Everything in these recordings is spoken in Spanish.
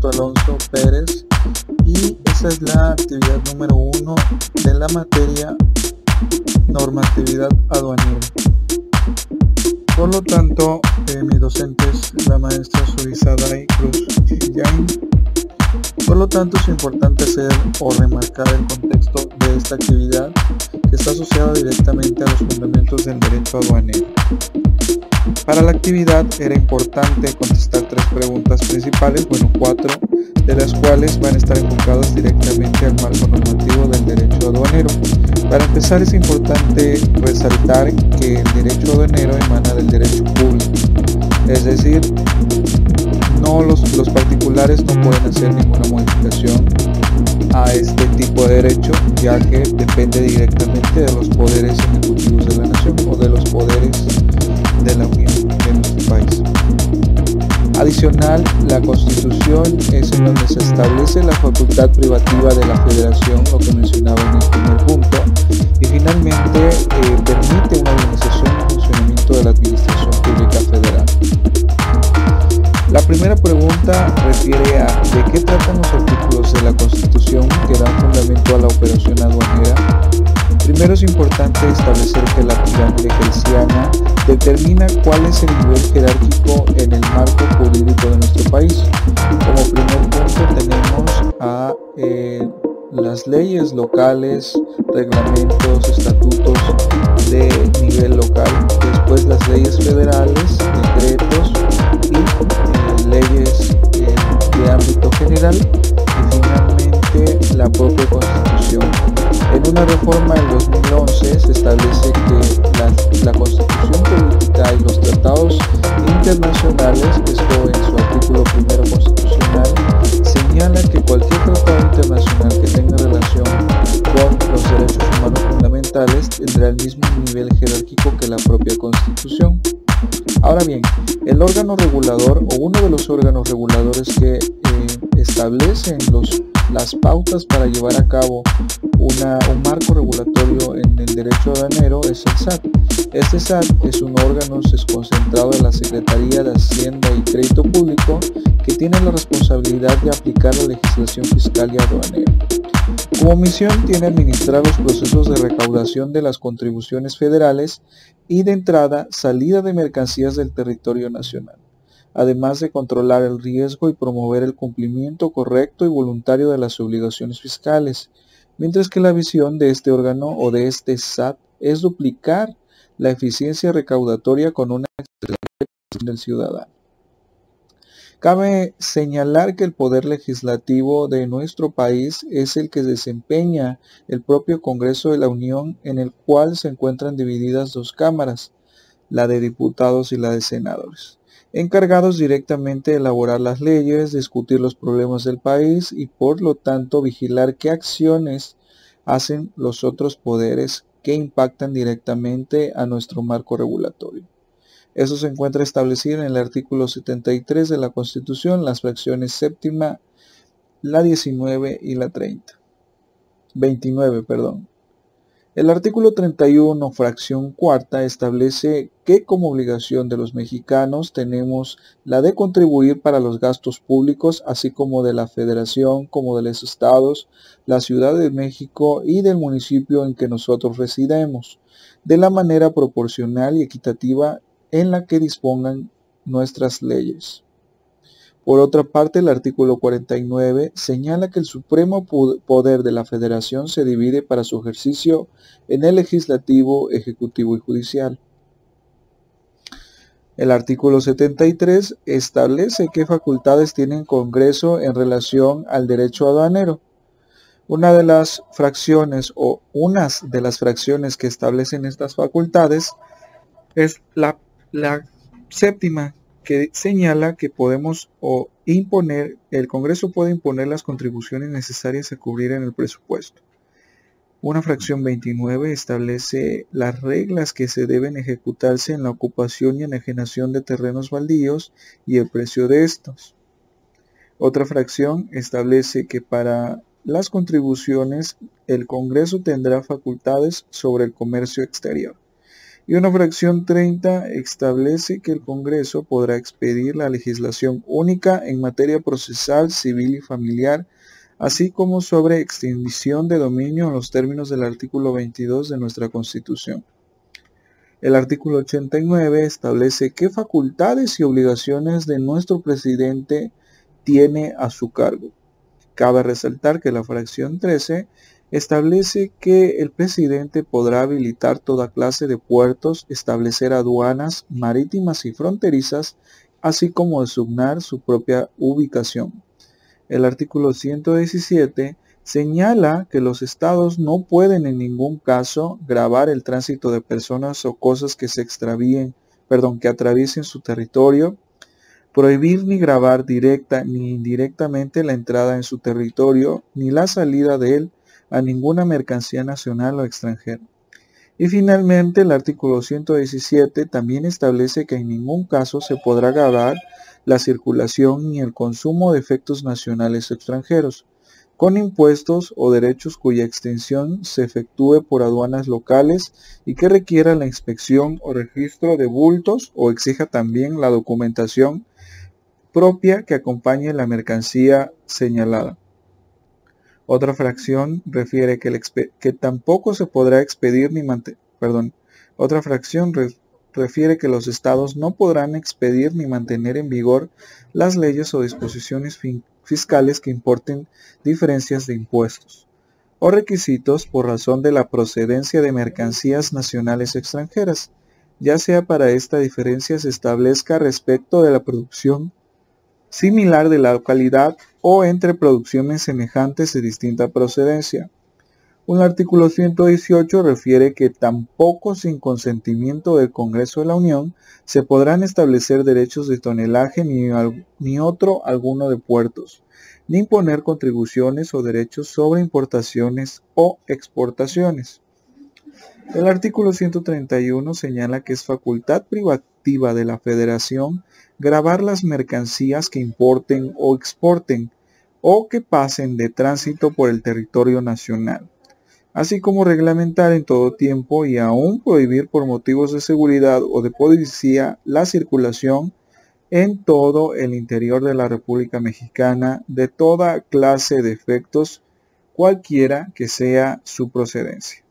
Ernesto Alonso Pérez y esa es la actividad número 1 de la materia normatividad aduanera. Por lo tanto, mi docente es la maestra Surizaday Cruz Yain. Por lo tanto, es importante hacer o remarcar el contexto de esta actividad que está asociada directamente a los fundamentos del derecho aduanero. Para la actividad era importante contestar 3 preguntas principales, 4, de las cuales van a estar enfocadas directamente al marco normativo del derecho aduanero. Para empezar, es importante resaltar que el derecho aduanero emana del derecho público, es decir, los particulares no pueden hacer ninguna modificación a este tipo de derecho, ya que depende directamente de los poderes ejecutivos de la nación o de los poderes de la Unión de nuestro país. Adicional, la Constitución es en donde se establece la facultad privativa de la Federación, lo que mencionaba en el primer punto, y finalmente permite una organización y funcionamiento de la Administración Pública Federal. La primera pregunta refiere a ¿de qué tratan los artículos de la Constitución que dan fundamento a la operación aduanera? Primero es importante establecer que la pirámide kelsiana determina cuál es el nivel jerárquico en el marco jurídico de nuestro país. Como primer punto tenemos a las leyes locales, reglamentos, estatutos de nivel local, después las leyes federales, decretos y leyes de ámbito general y finalmente la propia Constitución. En una reforma en 2011 se establece que la Constitución política y los tratados internacionales, esto en su artículo primero constitucional, señala que cualquier tratado internacional que tenga relación con los derechos humanos fundamentales tendrá el mismo nivel jerárquico que la propia Constitución. Ahora bien, el órgano regulador o uno de los órganos reguladores que establecen las pautas para llevar a cabo un marco regulatorio en el derecho aduanero es el SAT. Este SAT es un órgano desconcentrado de la Secretaría de Hacienda y Crédito Público que tiene la responsabilidad de aplicar la legislación fiscal y aduanera. Como misión tiene administrar los procesos de recaudación de las contribuciones federales y de entrada, salida de mercancías del territorio nacional, además de controlar el riesgo y promover el cumplimiento correcto y voluntario de las obligaciones fiscales, mientras que la visión de este órgano o de este SAT es duplicar la eficiencia recaudatoria con una excelente del ciudadano. Cabe señalar que el poder legislativo de nuestro país es el que desempeña el propio Congreso de la Unión, en el cual se encuentran divididas 2 cámaras, la de diputados y la de senadores, encargados directamente de elaborar las leyes, discutir los problemas del país y por lo tanto vigilar qué acciones hacen los otros poderes que impactan directamente a nuestro marco regulatorio. Eso se encuentra establecido en el artículo 73 de la Constitución, las fracciones séptima, la 19 y la 29. El artículo 31, fracción cuarta, establece que como obligación de los mexicanos tenemos la de contribuir para los gastos públicos, así como de la Federación, como de los estados, la Ciudad de México y del municipio en que nosotros residemos, de la manera proporcional y equitativa en la que dispongan nuestras leyes. Por otra parte, el artículo 49 señala que el supremo poder de la Federación se divide para su ejercicio en el legislativo, ejecutivo y judicial. El artículo 73 establece qué facultades tiene el Congreso en relación al derecho aduanero. Unas de las fracciones que establecen estas facultades es la séptima, que señala que el Congreso puede imponer las contribuciones necesarias a cubrir en el presupuesto. Una fracción 29 establece las reglas que se deben ejecutarse en la ocupación y enajenación de terrenos baldíos y el precio de estos. Otra fracción establece que para las contribuciones el Congreso tendrá facultades sobre el comercio exterior. Y una fracción 30 establece que el Congreso podrá expedir la legislación única en materia procesal, civil y familiar, así como sobre extinción de dominio en los términos del artículo 22 de nuestra Constitución. El artículo 89 establece qué facultades y obligaciones de nuestro presidente tiene a su cargo. Cabe resaltar que la fracción 13 establece que el presidente podrá habilitar toda clase de puertos, establecer aduanas marítimas y fronterizas, así como designar su propia ubicación. El artículo 117 señala que los estados no pueden en ningún caso gravar el tránsito de personas o cosas que que atraviesen su territorio, prohibir ni gravar directa ni indirectamente la entrada en su territorio ni la salida de él a ninguna mercancía nacional o extranjera. Y finalmente el artículo 117 también establece que en ningún caso se podrá gravar la circulación ni el consumo de efectos nacionales o extranjeros, con impuestos o derechos cuya extensión se efectúe por aduanas locales y que requiera la inspección o registro de bultos o exija también la documentación propia que acompañe la mercancía señalada. Otra fracción refiere que tampoco se podrá expedir ni Otra fracción refiere que los estados no podrán expedir ni mantener en vigor las leyes o disposiciones fiscales que importen diferencias de impuestos o requisitos por razón de la procedencia de mercancías nacionales o extranjeras, ya sea para esta diferencia se establezca respecto de la producción similar de la localidad o entre producciones semejantes de distinta procedencia. Un artículo 118 refiere que tampoco sin consentimiento del Congreso de la Unión se podrán establecer derechos de tonelaje ni otro alguno de puertos, ni imponer contribuciones o derechos sobre importaciones o exportaciones. El artículo 131 señala que es facultad privativa de la Federación gravar las mercancías que importen o exporten o que pasen de tránsito por el territorio nacional, así como reglamentar en todo tiempo y aún prohibir por motivos de seguridad o de policía la circulación en todo el interior de la República Mexicana de toda clase de efectos, cualquiera que sea su procedencia.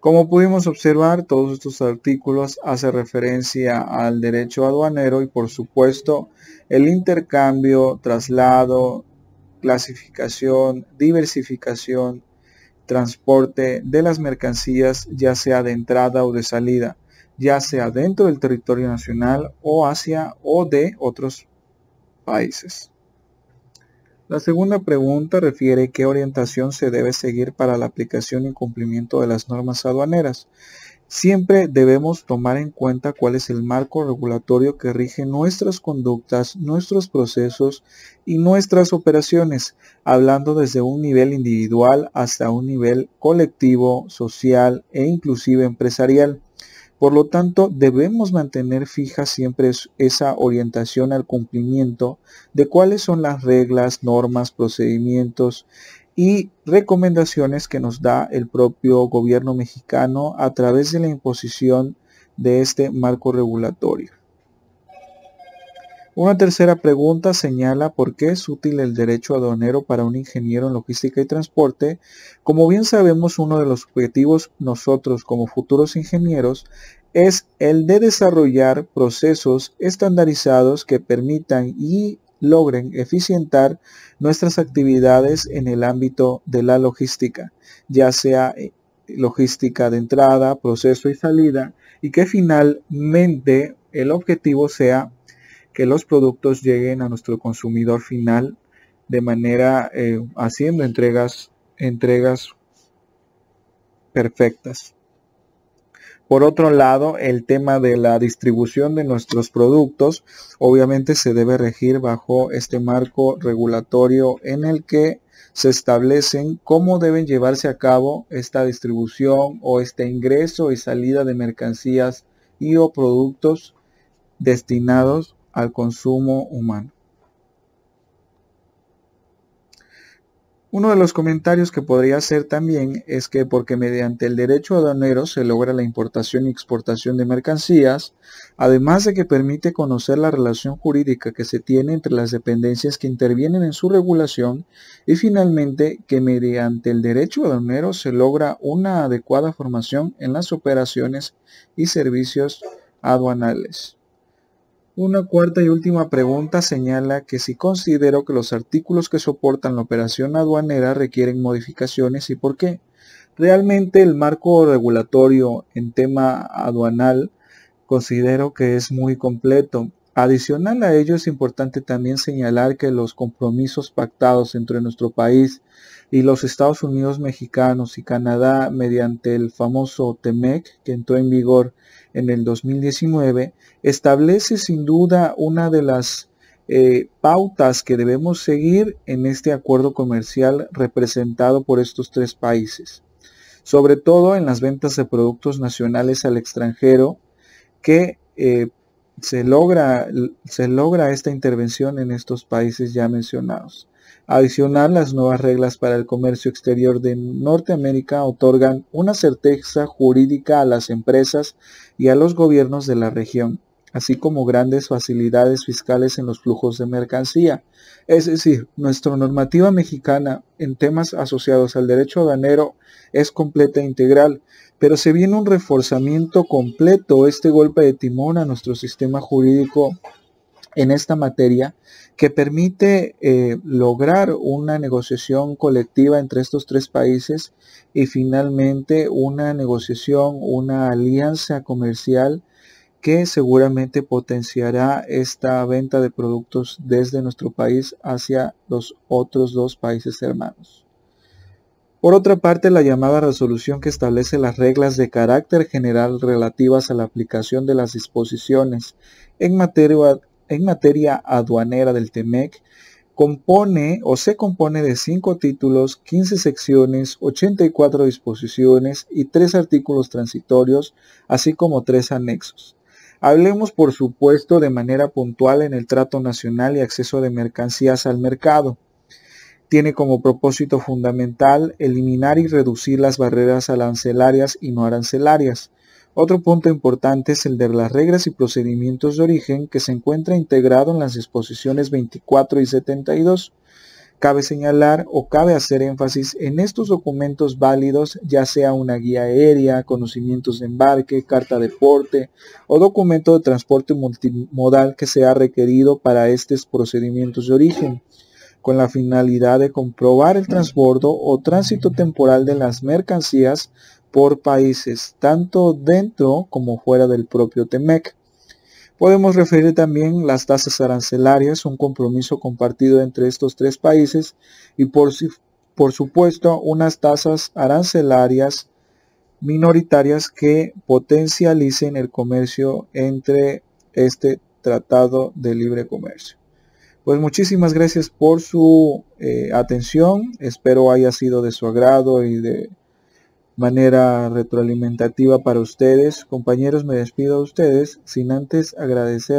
Como pudimos observar, todos estos artículos hacen referencia al derecho aduanero y por supuesto el intercambio, traslado, clasificación, diversificación, transporte de las mercancías, ya sea de entrada o de salida, ya sea dentro del territorio nacional o hacia o de otros países. La segunda pregunta refiere qué orientación se debe seguir para la aplicación y cumplimiento de las normas aduaneras. Siempre debemos tomar en cuenta cuál es el marco regulatorio que rige nuestras conductas, nuestros procesos y nuestras operaciones, hablando desde un nivel individual hasta un nivel colectivo, social e inclusive empresarial. Por lo tanto, debemos mantener fija siempre esa orientación al cumplimiento de cuáles son las reglas, normas, procedimientos y recomendaciones que nos da el propio gobierno mexicano a través de la imposición de este marco regulatorio. Una tercera pregunta señala por qué es útil el derecho aduanero para un ingeniero en logística y transporte. Como bien sabemos, uno de los objetivos nosotros como futuros ingenieros es el de desarrollar procesos estandarizados que permitan y logren eficientar nuestras actividades en el ámbito de la logística, ya sea logística de entrada, proceso y salida, y que finalmente el objetivo sea que los productos lleguen a nuestro consumidor final de manera haciendo entregas perfectas. Por otro lado, el tema de la distribución de nuestros productos obviamente se debe regir bajo este marco regulatorio en el que se establecen cómo deben llevarse a cabo esta distribución o este ingreso y salida de mercancías y o productos destinados al consumo humano. Uno de los comentarios que podría hacer también es que porque mediante el derecho aduanero se logra la importación y exportación de mercancías, además de que permite conocer la relación jurídica que se tiene entre las dependencias que intervienen en su regulación, y finalmente que mediante el derecho aduanero se logra una adecuada formación en las operaciones y servicios aduanales. Una cuarta y última pregunta señala que si considero que los artículos que soportan la operación aduanera requieren modificaciones y por qué. Realmente el marco regulatorio en tema aduanal considero que es muy completo. Adicional a ello, es importante también señalar que los compromisos pactados entre nuestro país y los Estados Unidos mexicanos y Canadá mediante el famoso TEMEC, que entró en vigor en el 2019, establece sin duda una de las pautas que debemos seguir en este acuerdo comercial representado por estos tres países, sobre todo en las ventas de productos nacionales al extranjero, que se logra esta intervención en estos países ya mencionados. Adicional, las nuevas reglas para el comercio exterior de Norteamérica otorgan una certeza jurídica a las empresas y a los gobiernos de la región, así como grandes facilidades fiscales en los flujos de mercancía. Es decir, nuestra normativa mexicana en temas asociados al derecho aduanero es completa e integral, pero se viene un reforzamiento completo, este golpe de timón a nuestro sistema jurídico en esta materia, que permite lograr una negociación colectiva entre estos tres países y finalmente una negociación, una alianza comercial que seguramente potenciará esta venta de productos desde nuestro país hacia los otros dos países hermanos. Por otra parte, la llamada resolución que establece las reglas de carácter general relativas a la aplicación de las disposiciones en materia aduanera del TEMEC se compone de 5 títulos, 15 secciones, 84 disposiciones y 3 artículos transitorios, así como 3 anexos. Hablemos, por supuesto, de manera puntual en el trato nacional y acceso de mercancías al mercado. Tiene como propósito fundamental eliminar y reducir las barreras arancelarias y no arancelarias. Otro punto importante es el de las reglas y procedimientos de origen, que se encuentra integrado en las disposiciones 24 y 72. Cabe señalar o cabe hacer énfasis en estos documentos válidos, ya sea una guía aérea, conocimientos de embarque, carta de porte o documento de transporte multimodal que sea requerido para estos procedimientos de origen, con la finalidad de comprobar el transbordo o tránsito temporal de las mercancías por países, tanto dentro como fuera del propio TEMEC. Podemos referir también las tasas arancelarias, un compromiso compartido entre estos tres países, y por supuesto unas tasas arancelarias minoritarias que potencialicen el comercio entre este tratado de libre comercio. Pues muchísimas gracias por su atención, espero haya sido de su agrado y de manera retroalimentativa para ustedes. Compañeros, me despido a ustedes sin antes agradecer